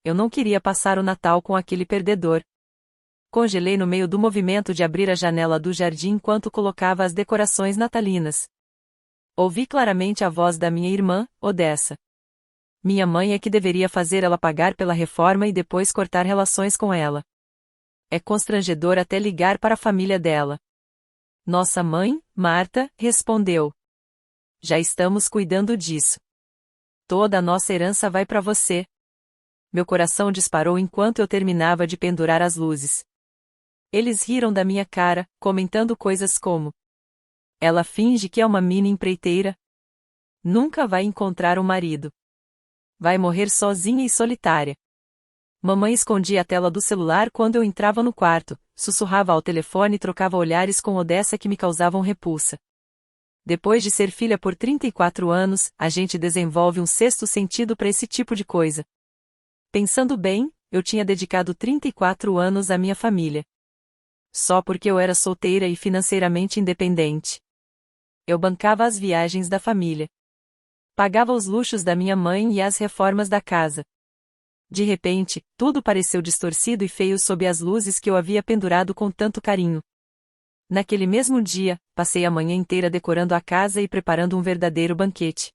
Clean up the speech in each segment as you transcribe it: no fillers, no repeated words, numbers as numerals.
Eu não queria passar o Natal com aquele perdedor. Congelei no meio do movimento de abrir a janela do jardim enquanto colocava as decorações natalinas. Ouvi claramente a voz da minha irmã, Odessa. Minha mãe é que deveria fazer ela pagar pela reforma e depois cortar relações com ela. É constrangedor até ligar para a família dela. Nossa mãe, Marta, respondeu. Já estamos cuidando disso. Toda a nossa herança vai para você. Meu coração disparou enquanto eu terminava de pendurar as luzes. Eles riram da minha cara, comentando coisas como: ela finge que é uma mini empreiteira. Nunca vai encontrar um marido. Vai morrer sozinha e solitária. Mamãe escondia a tela do celular quando eu entrava no quarto, sussurrava ao telefone e trocava olhares com Odessa que me causavam repulsa. Depois de ser filha por 34 anos, a gente desenvolve um sexto sentido para esse tipo de coisa. Pensando bem, eu tinha dedicado 34 anos à minha família. Só porque eu era solteira e financeiramente independente. Eu bancava as viagens da família. Pagava os luxos da minha mãe e as reformas da casa. De repente, tudo pareceu distorcido e feio sob as luzes que eu havia pendurado com tanto carinho. Naquele mesmo dia, passei a manhã inteira decorando a casa e preparando um verdadeiro banquete.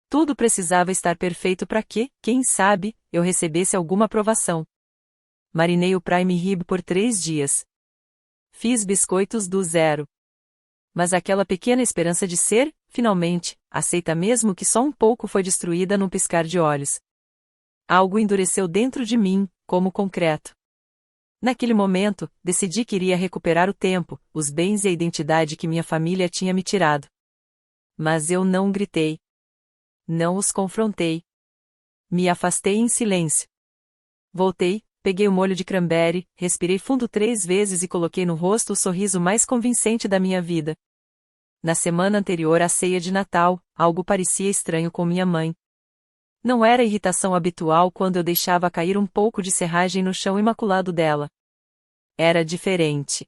Tudo precisava estar perfeito para que, quem sabe, eu recebesse alguma aprovação. Marinei o prime rib por 3 dias. Fiz biscoitos do zero. Mas aquela pequena esperança de ser, finalmente, aceita mesmo que só um pouco foi destruída num piscar de olhos. Algo endureceu dentro de mim, como concreto. Naquele momento, decidi que iria recuperar o tempo, os bens e a identidade que minha família tinha me tirado. Mas eu não gritei. Não os confrontei. Me afastei em silêncio. Voltei, peguei o molho de cranberry, respirei fundo 3 vezes e coloquei no rosto o sorriso mais convincente da minha vida. Na semana anterior à ceia de Natal, algo parecia estranho com minha mãe. Não era irritação habitual quando eu deixava cair um pouco de serragem no chão imaculado dela. Era diferente.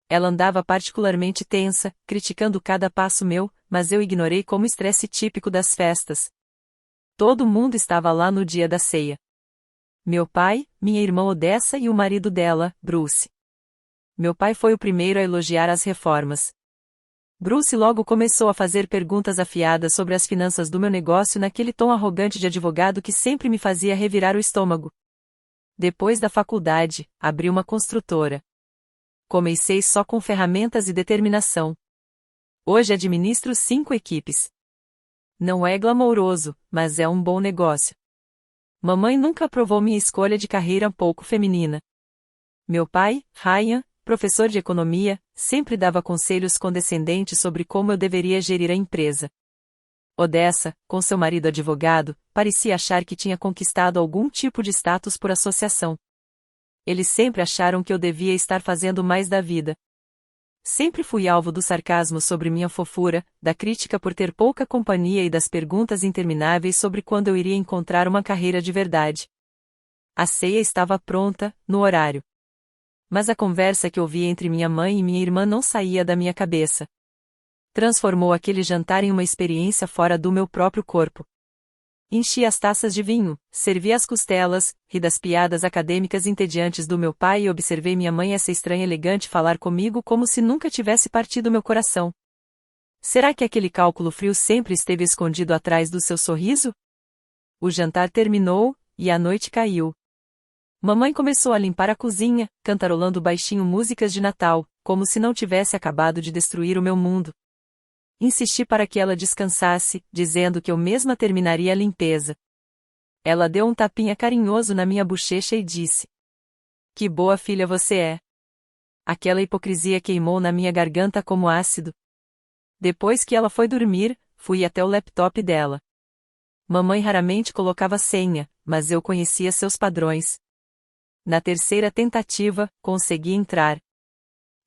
Ela andava particularmente tensa, criticando cada passo meu, mas eu ignorei como estresse típico das festas. Todo mundo estava lá no dia da ceia. Meu pai, minha irmã Odessa e o marido dela, Bruce. Meu pai foi o primeiro a elogiar as reformas. Bruce logo começou a fazer perguntas afiadas sobre as finanças do meu negócio naquele tom arrogante de advogado que sempre me fazia revirar o estômago. Depois da faculdade, abri uma construtora. Comecei só com ferramentas e determinação. Hoje administro 5 equipes. Não é glamouroso, mas é um bom negócio. Mamãe nunca aprovou minha escolha de carreira pouco feminina. Meu pai, Ryan, professor de economia, sempre dava conselhos condescendentes sobre como eu deveria gerir a empresa. Odessa, com seu marido advogado, parecia achar que tinha conquistado algum tipo de status por associação. Eles sempre acharam que eu devia estar fazendo mais da vida. Sempre fui alvo do sarcasmo sobre minha fofura, da crítica por ter pouca companhia e das perguntas intermináveis sobre quando eu iria encontrar uma carreira de verdade. A ceia estava pronta, no horário. Mas a conversa que ouvi entre minha mãe e minha irmã não saía da minha cabeça. Transformou aquele jantar em uma experiência fora do meu próprio corpo. Enchi as taças de vinho, servi as costelas, ri das piadas acadêmicas entediantes do meu pai e observei minha mãe essa estranha elegante falar comigo como se nunca tivesse partido meu coração. Será que aquele cálculo frio sempre esteve escondido atrás do seu sorriso? O jantar terminou, e a noite caiu. Mamãe começou a limpar a cozinha, cantarolando baixinho músicas de Natal, como se não tivesse acabado de destruir o meu mundo. Insisti para que ela descansasse, dizendo que eu mesma terminaria a limpeza. Ela deu um tapinha carinhoso na minha bochecha e disse: "Que boa filha você é." Aquela hipocrisia queimou na minha garganta como ácido. Depois que ela foi dormir, fui até o laptop dela. Mamãe raramente colocava senha, mas eu conhecia seus padrões. Na terceira tentativa, consegui entrar.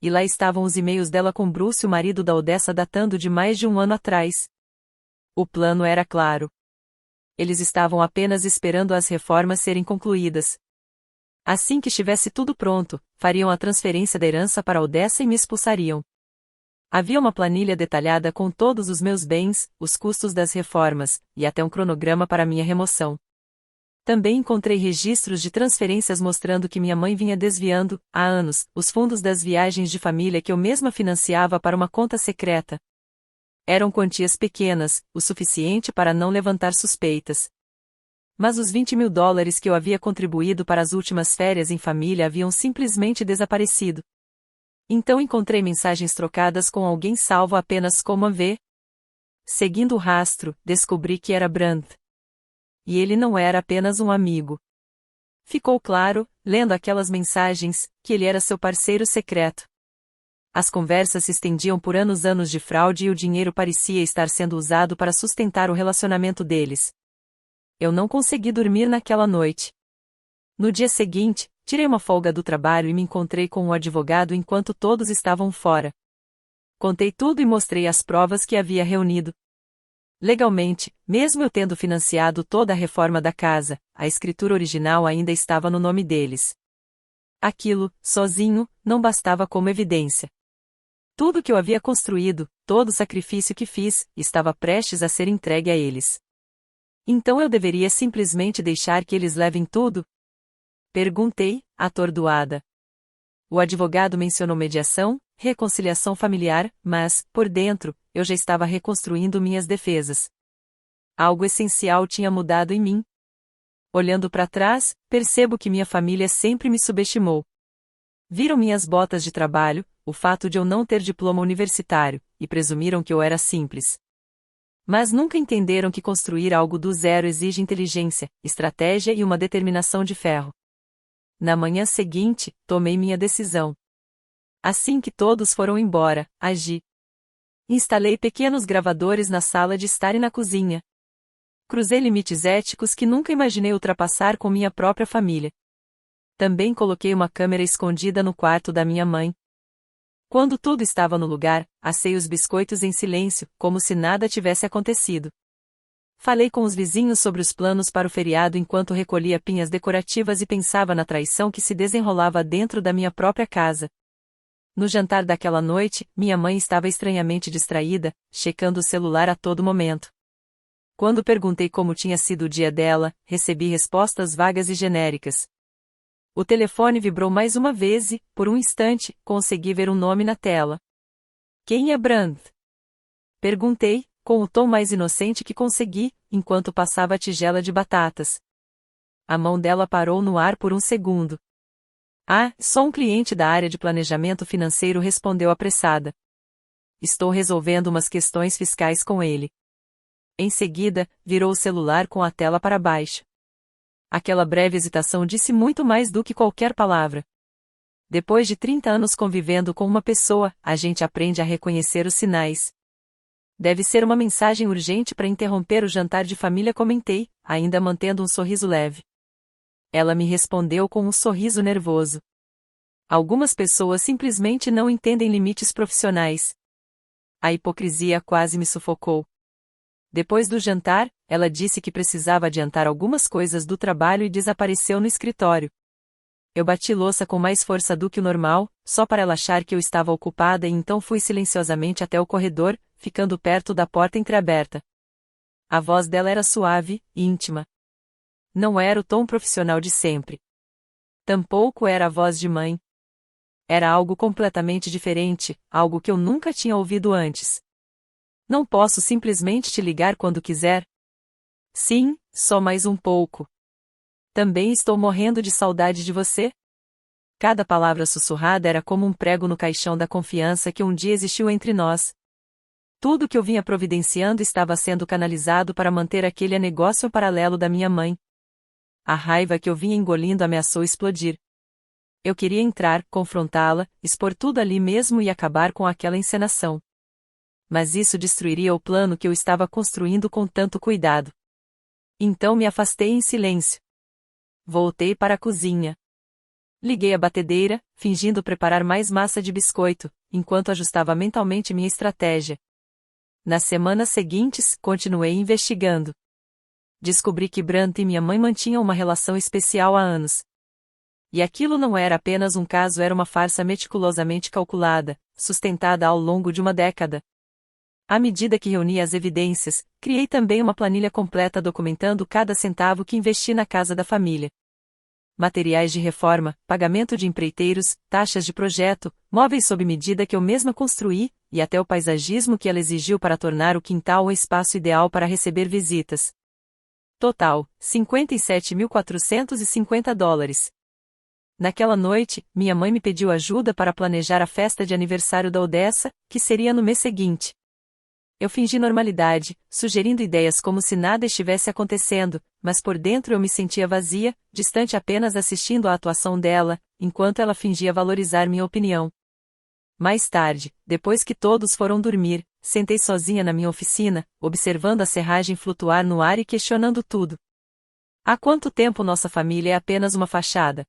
E lá estavam os e-mails dela com Bruce, o marido da Odessa, datando de mais de 1 ano atrás. O plano era claro. Eles estavam apenas esperando as reformas serem concluídas. Assim que estivesse tudo pronto, fariam a transferência da herança para a Odessa e me expulsariam. Havia uma planilha detalhada com todos os meus bens, os custos das reformas, e até um cronograma para minha remoção. Também encontrei registros de transferências mostrando que minha mãe vinha desviando, há anos, os fundos das viagens de família que eu mesma financiava para uma conta secreta. Eram quantias pequenas, o suficiente para não levantar suspeitas. Mas os $20.000 que eu havia contribuído para as últimas férias em família haviam simplesmente desaparecido. Então encontrei mensagens trocadas com alguém salvo apenas como a V. Seguindo o rastro, descobri que era Brandt. E ele não era apenas um amigo. Ficou claro, lendo aquelas mensagens, que ele era seu parceiro secreto. As conversas se estendiam por anos de fraude e o dinheiro parecia estar sendo usado para sustentar o relacionamento deles. Eu não consegui dormir naquela noite. No dia seguinte, tirei uma folga do trabalho e me encontrei com o advogado enquanto todos estavam fora. Contei tudo e mostrei as provas que havia reunido. Legalmente, mesmo eu tendo financiado toda a reforma da casa, a escritura original ainda estava no nome deles. Aquilo, sozinho, não bastava como evidência. Tudo que eu havia construído, todo o sacrifício que fiz, estava prestes a ser entregue a eles. Então eu deveria simplesmente deixar que eles levem tudo? Perguntei, atordoada. O advogado mencionou mediação, reconciliação familiar, mas, por dentro, eu já estava reconstruindo minhas defesas. Algo essencial tinha mudado em mim. Olhando para trás, percebo que minha família sempre me subestimou. Viram minhas botas de trabalho, o fato de eu não ter diploma universitário, e presumiram que eu era simples. Mas nunca entenderam que construir algo do zero exige inteligência, estratégia e uma determinação de ferro. Na manhã seguinte, tomei minha decisão. Assim que todos foram embora, agi. Instalei pequenos gravadores na sala de estar e na cozinha. Cruzei limites éticos que nunca imaginei ultrapassar com minha própria família. Também coloquei uma câmera escondida no quarto da minha mãe. Quando tudo estava no lugar, assei os biscoitos em silêncio, como se nada tivesse acontecido. Falei com os vizinhos sobre os planos para o feriado enquanto recolhia pinhas decorativas e pensava na traição que se desenrolava dentro da minha própria casa. No jantar daquela noite, minha mãe estava estranhamente distraída, checando o celular a todo momento. Quando perguntei como tinha sido o dia dela, recebi respostas vagas e genéricas. O telefone vibrou mais uma vez e, por um instante, consegui ver um nome na tela. Quem é Brandt? Perguntei, com o tom mais inocente que consegui, enquanto passava a tigela de batatas. A mão dela parou no ar por um segundo. Ah, sou um cliente da área de planejamento financeiro, respondeu apressada. Estou resolvendo umas questões fiscais com ele. Em seguida, virou o celular com a tela para baixo. Aquela breve hesitação disse muito mais do que qualquer palavra. Depois de 30 anos convivendo com uma pessoa, a gente aprende a reconhecer os sinais. Deve ser uma mensagem urgente para interromper o jantar de família, comentei, ainda mantendo um sorriso leve. Ela me respondeu com um sorriso nervoso. Algumas pessoas simplesmente não entendem limites profissionais. A hipocrisia quase me sufocou. Depois do jantar, ela disse que precisava adiantar algumas coisas do trabalho e desapareceu no escritório. Eu bati louça com mais força do que o normal, só para ela achar que eu estava ocupada, e então fui silenciosamente até o corredor, ficando perto da porta entreaberta. A voz dela era suave e íntima. Não era o tom profissional de sempre. Tampouco era a voz de mãe. Era algo completamente diferente, algo que eu nunca tinha ouvido antes. Não posso simplesmente te ligar quando quiser? Sim, só mais um pouco. Também estou morrendo de saudade de você. Cada palavra sussurrada era como um prego no caixão da confiança que um dia existiu entre nós. Tudo que eu vinha providenciando estava sendo canalizado para manter aquele negócio paralelo da minha mãe. A raiva que eu vinha engolindo ameaçou explodir. Eu queria entrar, confrontá-la, expor tudo ali mesmo e acabar com aquela encenação. Mas isso destruiria o plano que eu estava construindo com tanto cuidado. Então me afastei em silêncio. Voltei para a cozinha. Liguei a batedeira, fingindo preparar mais massa de biscoito, enquanto ajustava mentalmente minha estratégia. Nas semanas seguintes, continuei investigando. Descobri que Brandt e minha mãe mantinham uma relação especial há anos. E aquilo não era apenas um caso, era uma farsa meticulosamente calculada, sustentada ao longo de uma década. À medida que reunia as evidências, criei também uma planilha completa documentando cada centavo que investi na casa da família. Materiais de reforma, pagamento de empreiteiros, taxas de projeto, móveis sob medida que eu mesma construí, e até o paisagismo que ela exigiu para tornar o quintal o espaço ideal para receber visitas. Total, $57.450. Naquela noite, minha mãe me pediu ajuda para planejar a festa de aniversário da Odessa, que seria no mês seguinte. Eu fingi normalidade, sugerindo ideias como se nada estivesse acontecendo, mas por dentro eu me sentia vazia, distante apenas assistindo à atuação dela, enquanto ela fingia valorizar minha opinião. Mais tarde, depois que todos foram dormir, sentei sozinha na minha oficina, observando a serragem flutuar no ar e questionando tudo. Há quanto tempo nossa família é apenas uma fachada?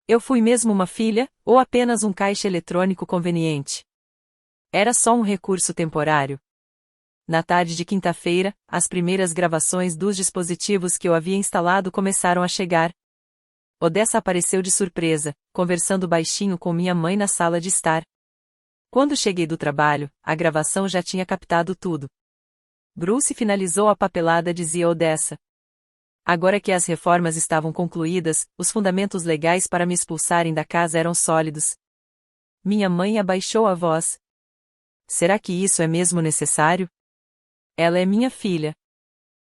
Eu fui mesmo uma filha, ou apenas um caixa eletrônico conveniente? Era só um recurso temporário? Na tarde de quinta-feira, as primeiras gravações dos dispositivos que eu havia instalado começaram a chegar. Odessa apareceu de surpresa, conversando baixinho com minha mãe na sala de estar. Quando cheguei do trabalho, a gravação já tinha captado tudo. Bruce finalizou a papelada, dizia Odessa. Agora que as reformas estavam concluídas, os fundamentos legais para me expulsarem da casa eram sólidos. Minha mãe abaixou a voz. Será que isso é mesmo necessário? Ela é minha filha.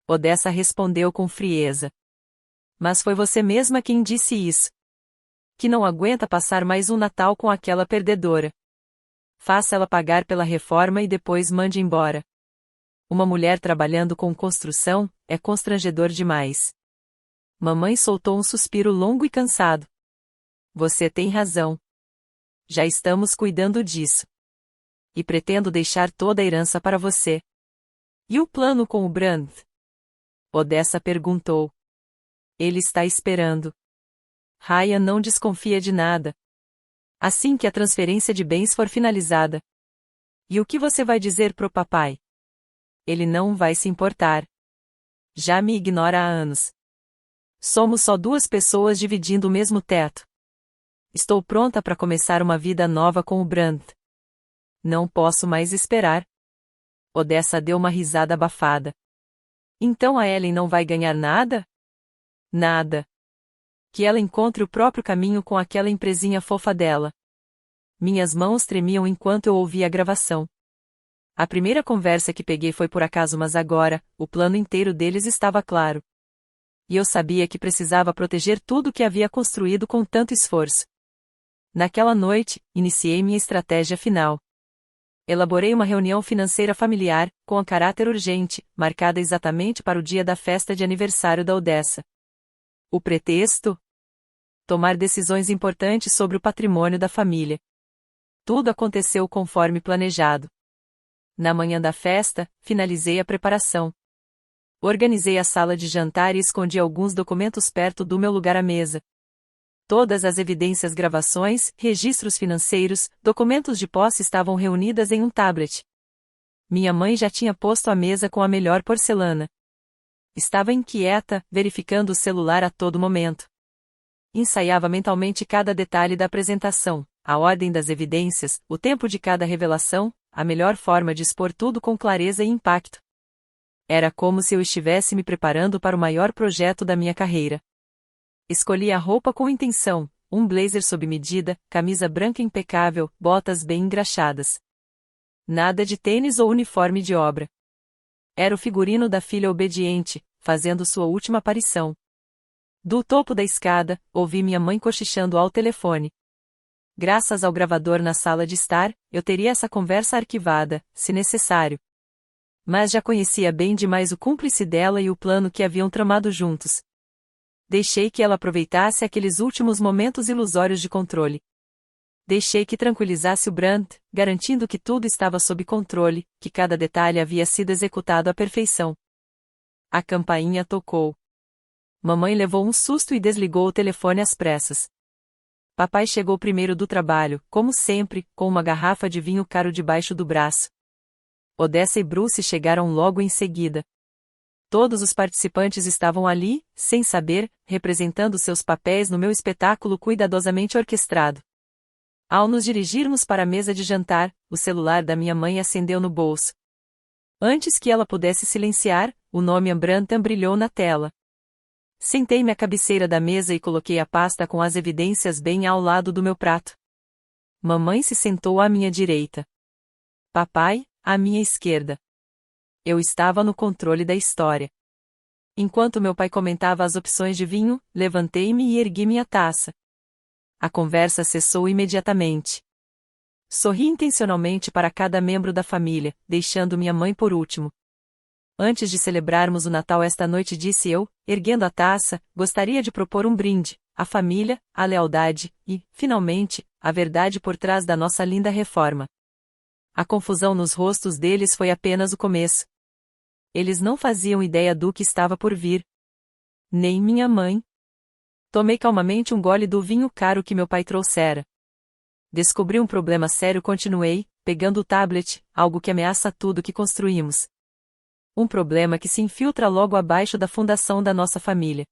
Odessa respondeu com frieza. Mas foi você mesma quem disse isso. Que não aguenta passar mais um Natal com aquela perdedora. Faça ela pagar pela reforma e depois mande embora. Uma mulher trabalhando com construção é constrangedor demais. Mamãe soltou um suspiro longo e cansado. Você tem razão. Já estamos cuidando disso. E pretendo deixar toda a herança para você. E o plano com o Brandt? Odessa perguntou. Ele está esperando. Ryan não desconfia de nada. Assim que a transferência de bens for finalizada. E o que você vai dizer pro papai? Ele não vai se importar. Já me ignora há anos. Somos só duas pessoas dividindo o mesmo teto. Estou pronta para começar uma vida nova com o Brandt. Não posso mais esperar. Odessa deu uma risada abafada. Então a Ellen não vai ganhar nada? Nada. Que ela encontre o próprio caminho com aquela empresinha fofa dela. Minhas mãos tremiam enquanto eu ouvia a gravação. A primeira conversa que peguei foi por acaso, mas agora, o plano inteiro deles estava claro. E eu sabia que precisava proteger tudo que havia construído com tanto esforço. Naquela noite, iniciei minha estratégia final. Elaborei uma reunião financeira familiar, com caráter urgente, marcada exatamente para o dia da festa de aniversário da Odessa. O pretexto? Tomar decisões importantes sobre o patrimônio da família. Tudo aconteceu conforme planejado. Na manhã da festa, finalizei a preparação. Organizei a sala de jantar e escondi alguns documentos perto do meu lugar à mesa. Todas as evidências, gravações, registros financeiros, documentos de posse estavam reunidas em um tablet. Minha mãe já tinha posto a mesa com a melhor porcelana. Estava inquieta, verificando o celular a todo momento. Ensaiava mentalmente cada detalhe da apresentação, a ordem das evidências, o tempo de cada revelação, a melhor forma de expor tudo com clareza e impacto. Era como se eu estivesse me preparando para o maior projeto da minha carreira. Escolhi a roupa com intenção, um blazer sob medida, camisa branca impecável, botas bem engraxadas. Nada de tênis ou uniforme de obra. Era o figurino da filha obediente, fazendo sua última aparição. Do topo da escada, ouvi minha mãe cochichando ao telefone. Graças ao gravador na sala de estar, eu teria essa conversa arquivada, se necessário. Mas já conhecia bem demais o cúmplice dela e o plano que haviam tramado juntos. Deixei que ela aproveitasse aqueles últimos momentos ilusórios de controle. Deixei que tranquilizasse o Brandt, garantindo que tudo estava sob controle, que cada detalhe havia sido executado à perfeição. A campainha tocou. Mamãe levou um susto e desligou o telefone às pressas. Papai chegou primeiro do trabalho, como sempre, com uma garrafa de vinho caro debaixo do braço. Odessa e Bruce chegaram logo em seguida. Todos os participantes estavam ali, sem saber, representando seus papéis no meu espetáculo cuidadosamente orquestrado. Ao nos dirigirmos para a mesa de jantar, o celular da minha mãe acendeu no bolso. Antes que ela pudesse silenciar, o nome Brandt brilhou na tela. Sentei-me à cabeceira da mesa e coloquei a pasta com as evidências bem ao lado do meu prato. Mamãe se sentou à minha direita. Papai, à minha esquerda. Eu estava no controle da história. Enquanto meu pai comentava as opções de vinho, levantei-me e ergui minha taça. A conversa cessou imediatamente. Sorri intencionalmente para cada membro da família, deixando minha mãe por último. Antes de celebrarmos o Natal esta noite, disse eu, erguendo a taça, gostaria de propor um brinde, à família, à lealdade e, finalmente, à verdade por trás da nossa linda reforma. A confusão nos rostos deles foi apenas o começo. Eles não faziam ideia do que estava por vir. Nem minha mãe. Tomei calmamente um gole do vinho caro que meu pai trouxera. Descobri um problema sério, continuei, pegando o tablet, algo que ameaça tudo que construímos. Um problema que se infiltra logo abaixo da fundação da nossa família.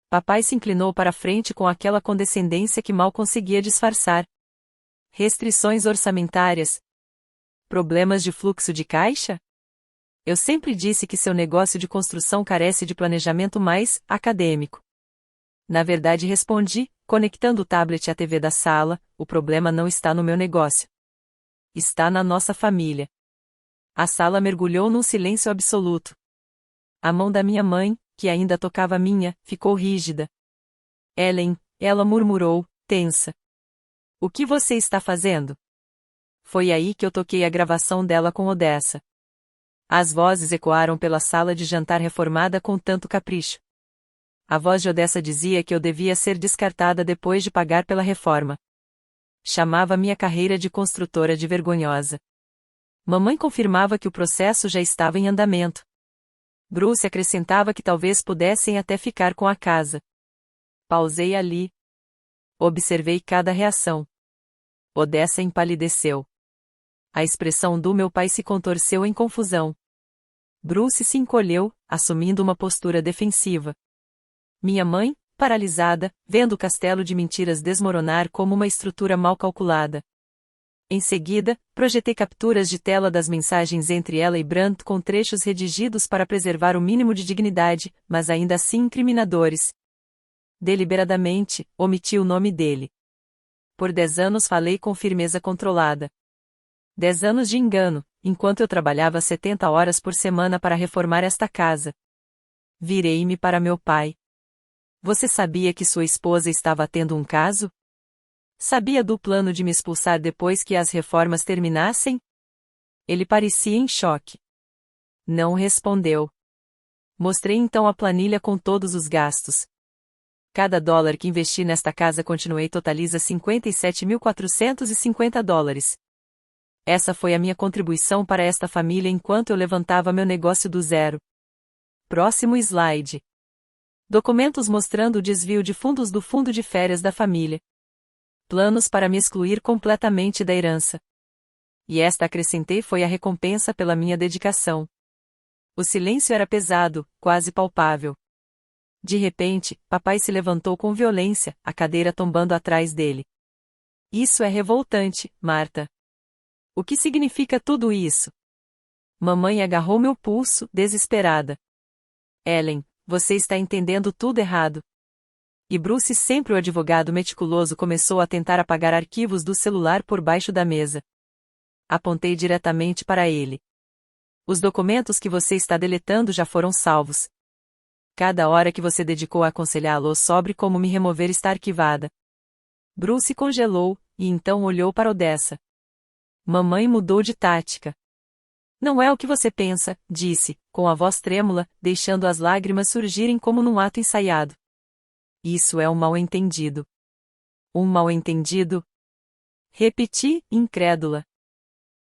Papai se inclinou para a frente com aquela condescendência que mal conseguia disfarçar. Restrições orçamentárias. Problemas de fluxo de caixa? Eu sempre disse que seu negócio de construção carece de planejamento mais acadêmico. Na verdade, respondi, conectando o tablet à TV da sala, o problema não está no meu negócio. Está na nossa família. A sala mergulhou num silêncio absoluto. A mão da minha mãe, que ainda tocava a minha, ficou rígida. Ellen, ela murmurou, tensa. O que você está fazendo? Foi aí que eu toquei a gravação dela com Odessa. As vozes ecoaram pela sala de jantar reformada com tanto capricho. A voz de Odessa dizia que eu devia ser descartada depois de pagar pela reforma. Chamava minha carreira de construtora de vergonhosa. Mamãe confirmava que o processo já estava em andamento. Bruce acrescentava que talvez pudessem até ficar com a casa. Pausei ali. Observei cada reação. Odessa empalideceu. A expressão do meu pai se contorceu em confusão. Bruce se encolheu, assumindo uma postura defensiva. Minha mãe, paralisada, vendo o castelo de mentiras desmoronar como uma estrutura mal calculada. Em seguida, projetei capturas de tela das mensagens entre ela e Brandt com trechos redigidos para preservar o mínimo de dignidade, mas ainda assim incriminadores. Deliberadamente, omiti o nome dele. Por 10 anos falei com firmeza controlada. 10 anos de engano, enquanto eu trabalhava 70 horas por semana para reformar esta casa. Virei-me para meu pai. Você sabia que sua esposa estava tendo um caso? Sabia do plano de me expulsar depois que as reformas terminassem? Ele parecia em choque. Não respondeu. Mostrei então a planilha com todos os gastos. Cada dólar que investi nesta casa continuei totaliza $57.450. Essa foi a minha contribuição para esta família enquanto eu levantava meu negócio do zero. Próximo slide. Documentos mostrando o desvio de fundos do fundo de férias da família. Planos para me excluir completamente da herança. E esta, acrescentei, foi a recompensa pela minha dedicação. O silêncio era pesado, quase palpável. De repente, papai se levantou com violência, a cadeira tombando atrás dele. Isso é revoltante, Marta. O que significa tudo isso? Mamãe agarrou meu pulso, desesperada. Ellen, você está entendendo tudo errado. E Bruce, sempre o advogado meticuloso, começou a tentar apagar arquivos do celular por baixo da mesa. Apontei diretamente para ele. Os documentos que você está deletando já foram salvos. Cada hora que você dedicou a aconselhá-lo sobre como me remover está arquivada. Bruce congelou, e então olhou para Odessa. Mamãe mudou de tática. Não é o que você pensa, disse, com a voz trêmula, deixando as lágrimas surgirem como num ato ensaiado. Isso é um mal-entendido. Um mal-entendido? Repeti, incrédula.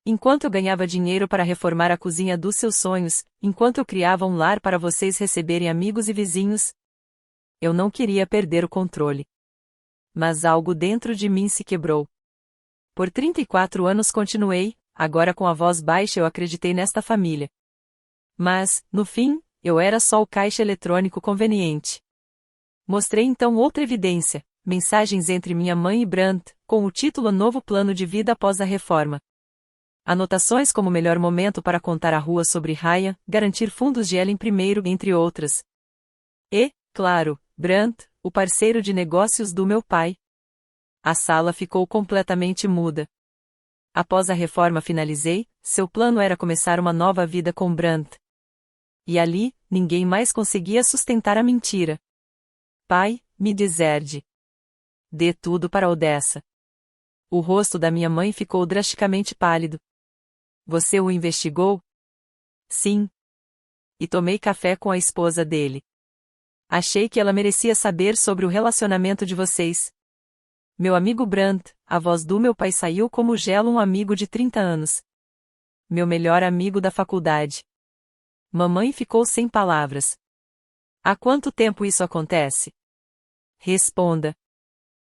Enquanto eu ganhava dinheiro para reformar a cozinha dos seus sonhos, enquanto eu criava um lar para vocês receberem amigos e vizinhos, eu não queria perder o controle. Mas algo dentro de mim se quebrou. Por 34 anos continuei, agora com a voz baixa eu acreditei nesta família. Mas, no fim, eu era só o caixa eletrônico conveniente. Mostrei então outra evidência, mensagens entre minha mãe e Brandt, com o título Novo Plano de Vida após a Reforma. Anotações como melhor momento para contar a rua sobre Ryan, garantir fundos de Ellen primeiro, entre outras. E, claro, Brandt, o parceiro de negócios do meu pai. A sala ficou completamente muda. Após a reforma finalizei, seu plano era começar uma nova vida com Brandt. E ali, ninguém mais conseguia sustentar a mentira. Pai, me deserde. Dê tudo para Odessa. O rosto da minha mãe ficou drasticamente pálido. Você o investigou? Sim. E tomei café com a esposa dele. Achei que ela merecia saber sobre o relacionamento de vocês. Meu amigo Brandt, a voz do meu pai saiu como gelo, um amigo de 30 anos. Meu melhor amigo da faculdade. Mamãe ficou sem palavras. Há quanto tempo isso acontece? Responda.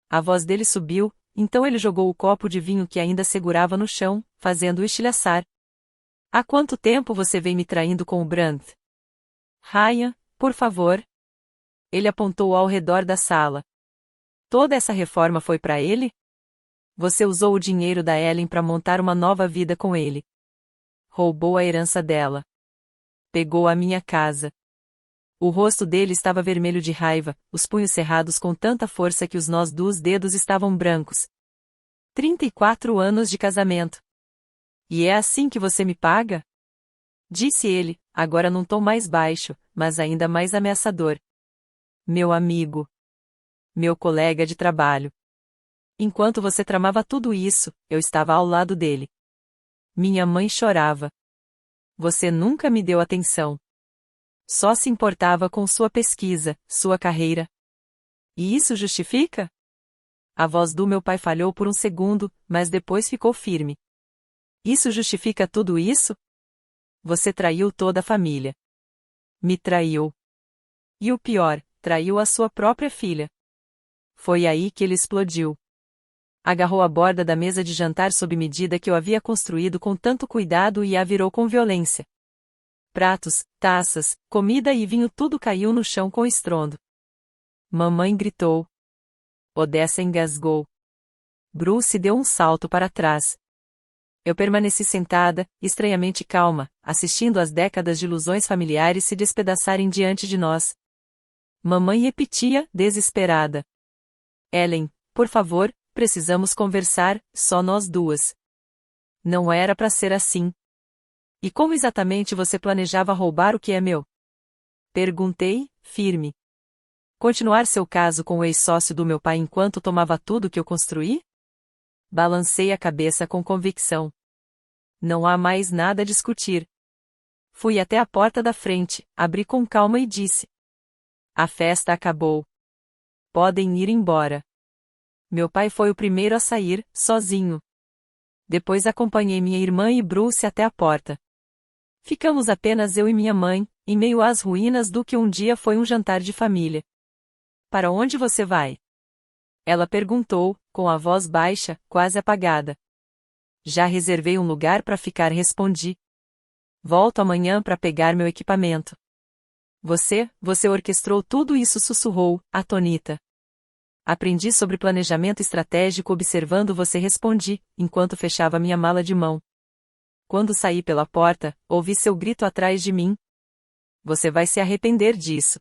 A voz dele subiu, então ele jogou o copo de vinho que ainda segurava no chão, fazendo-o estilhaçar. Há quanto tempo você vem me traindo com o Brandt? Ryan, por favor. Ele apontou ao redor da sala. Toda essa reforma foi para ele? Você usou o dinheiro da Ellen para montar uma nova vida com ele. Roubou a herança dela. Pegou a minha casa. O rosto dele estava vermelho de raiva, os punhos cerrados com tanta força que os nós dos dedos estavam brancos. 34 anos de casamento. E é assim que você me paga? Disse ele, agora num tom mais baixo, mas ainda mais ameaçador. Meu amigo. Meu colega de trabalho. Enquanto você tramava tudo isso, eu estava ao lado dele. Minha mãe chorava. Você nunca me deu atenção. Só se importava com sua pesquisa, sua carreira. E isso justifica? A voz do meu pai falhou por um segundo, mas depois ficou firme. Isso justifica tudo isso? Você traiu toda a família. Me traiu. E o pior, traiu a sua própria filha. Foi aí que ele explodiu. Agarrou a borda da mesa de jantar sob medida que eu havia construído com tanto cuidado e a virou com violência. Pratos, taças, comida e vinho, tudo caiu no chão com estrondo. Mamãe gritou. Odessa engasgou. Bruce deu um salto para trás. Eu permaneci sentada, estranhamente calma, assistindo às décadas de ilusões familiares se despedaçarem diante de nós. Mamãe repetia, desesperada. Ellen, por favor, precisamos conversar, só nós duas. Não era para ser assim. E como exatamente você planejava roubar o que é meu? Perguntei, firme. Continuar seu caso com o ex-sócio do meu pai enquanto tomava tudo que eu construí? Balancei a cabeça com convicção. Não há mais nada a discutir. Fui até a porta da frente, abri com calma e disse. A festa acabou. Podem ir embora. Meu pai foi o primeiro a sair, sozinho. Depois acompanhei minha irmã e Bruce até a porta. Ficamos apenas eu e minha mãe, em meio às ruínas do que um dia foi um jantar de família. Para onde você vai? Ela perguntou, com a voz baixa, quase apagada. Já reservei um lugar para ficar, respondi. Volto amanhã para pegar meu equipamento. Você orquestrou tudo isso, sussurrou, atônita. Aprendi sobre planejamento estratégico observando você, respondi, enquanto fechava minha mala de mão. Quando saí pela porta, ouvi seu grito atrás de mim. Você vai se arrepender disso.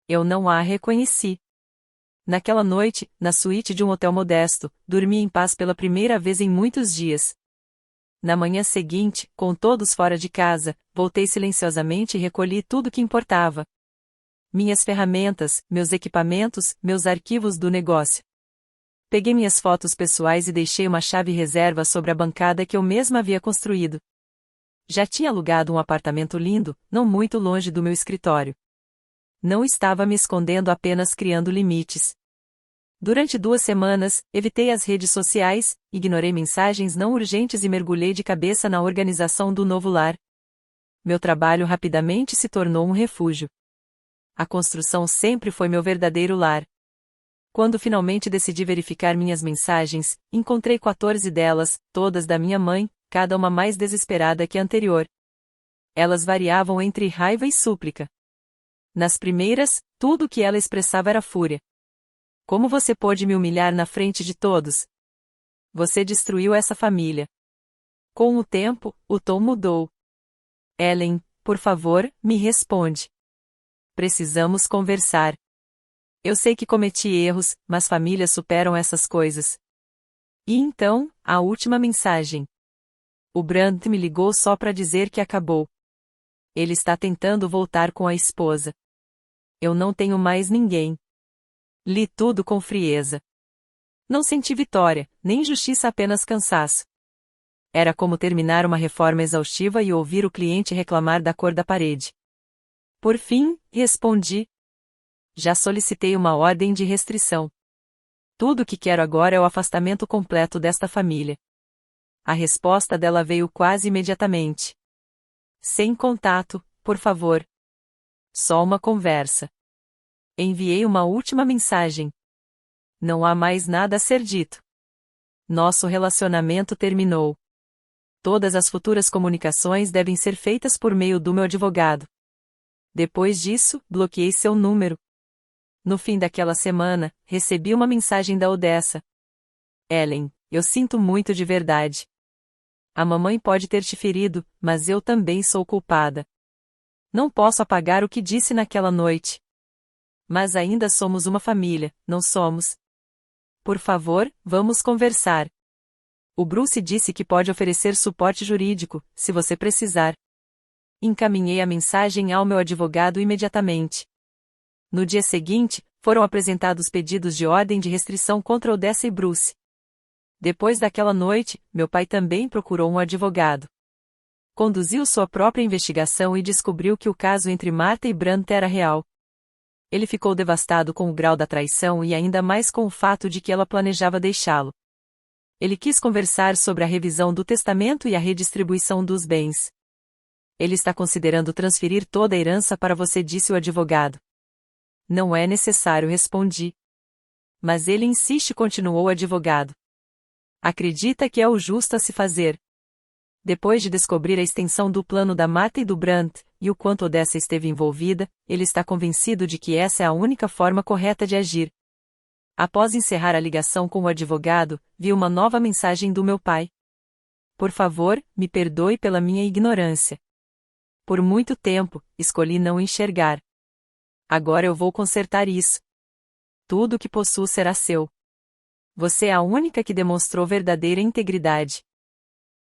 Eu não a reconheci. Naquela noite, na suíte de um hotel modesto, dormi em paz pela primeira vez em muitos dias. Na manhã seguinte, com todos fora de casa, voltei silenciosamente e recolhi tudo que importava. Minhas ferramentas, meus equipamentos, meus arquivos do negócio. Peguei minhas fotos pessoais e deixei uma chave reserva sobre a bancada que eu mesma havia construído. Já tinha alugado um apartamento lindo, não muito longe do meu escritório. Não estava me escondendo, apenas criando limites. Durante 2 semanas, evitei as redes sociais, ignorei mensagens não urgentes e mergulhei de cabeça na organização do novo lar. Meu trabalho rapidamente se tornou um refúgio. A construção sempre foi meu verdadeiro lar. Quando finalmente decidi verificar minhas mensagens, encontrei 14 delas, todas da minha mãe, cada uma mais desesperada que a anterior. Elas variavam entre raiva e súplica. Nas primeiras, tudo o que ela expressava era fúria. Como você pôde me humilhar na frente de todos? Você destruiu essa família. Com o tempo, o tom mudou. Ellen, por favor, me responde. Precisamos conversar. Eu sei que cometi erros, mas famílias superam essas coisas. E então, a última mensagem. O Brand me ligou só para dizer que acabou. Ele está tentando voltar com a esposa. Eu não tenho mais ninguém. Li tudo com frieza. Não senti vitória, nem justiça, apenas cansaço. Era como terminar uma reforma exaustiva e ouvir o cliente reclamar da cor da parede. Por fim, respondi. Já solicitei uma ordem de restrição. Tudo o que quero agora é o afastamento completo desta família. A resposta dela veio quase imediatamente. Sem contato, por favor. Só uma conversa. Enviei uma última mensagem. Não há mais nada a ser dito. Nosso relacionamento terminou. Todas as futuras comunicações devem ser feitas por meio do meu advogado. Depois disso, bloqueei seu número. No fim daquela semana, recebi uma mensagem da Odessa. Ellen, eu sinto muito de verdade. A mamãe pode ter te ferido, mas eu também sou culpada. Não posso apagar o que disse naquela noite. Mas ainda somos uma família, não somos? Por favor, vamos conversar. O Bruce disse que pode oferecer suporte jurídico, se você precisar. Encaminhei a mensagem ao meu advogado imediatamente. No dia seguinte, foram apresentados pedidos de ordem de restrição contra Odessa e Bruce. Depois daquela noite, meu pai também procurou um advogado. Conduziu sua própria investigação e descobriu que o caso entre Martha e Brandt era real. Ele ficou devastado com o grau da traição e ainda mais com o fato de que ela planejava deixá-lo. Ele quis conversar sobre a revisão do testamento e a redistribuição dos bens. Ele está considerando transferir toda a herança para você, disse o advogado. Não é necessário, respondi. Mas ele insiste, continuou o advogado. Acredita que é o justo a se fazer. Depois de descobrir a extensão do plano da Martha e do Brandt, e o quanto Odessa esteve envolvida, ele está convencido de que essa é a única forma correta de agir. Após encerrar a ligação com o advogado, vi uma nova mensagem do meu pai. Por favor, me perdoe pela minha ignorância. Por muito tempo, escolhi não enxergar. Agora eu vou consertar isso. Tudo o que possuo será seu. Você é a única que demonstrou verdadeira integridade.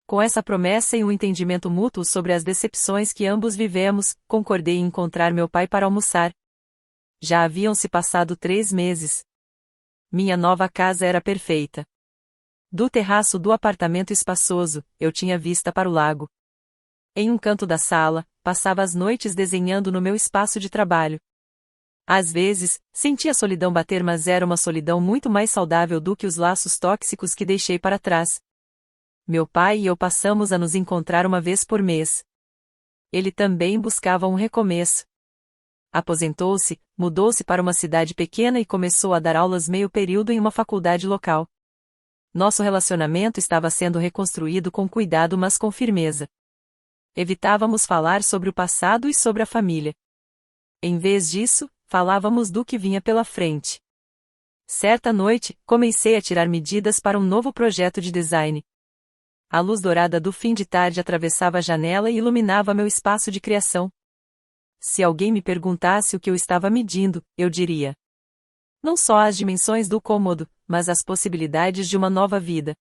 Com essa promessa e um entendimento mútuo sobre as decepções que ambos vivemos, concordei em encontrar meu pai para almoçar. Já haviam se passado 3 meses. Minha nova casa era perfeita. Do terraço do apartamento espaçoso, eu tinha vista para o lago. Em um canto da sala, passava as noites desenhando no meu espaço de trabalho. Às vezes, sentia a solidão bater, mas era uma solidão muito mais saudável do que os laços tóxicos que deixei para trás. Meu pai e eu passamos a nos encontrar uma vez por mês. Ele também buscava um recomeço. Aposentou-se, mudou-se para uma cidade pequena e começou a dar aulas meio período em uma faculdade local. Nosso relacionamento estava sendo reconstruído com cuidado, mas com firmeza. Evitávamos falar sobre o passado e sobre a família. Em vez disso, falávamos do que vinha pela frente. Certa noite, comecei a tirar medidas para um novo projeto de design. A luz dourada do fim de tarde atravessava a janela e iluminava meu espaço de criação. Se alguém me perguntasse o que eu estava medindo, eu diria: não só as dimensões do cômodo, mas as possibilidades de uma nova vida.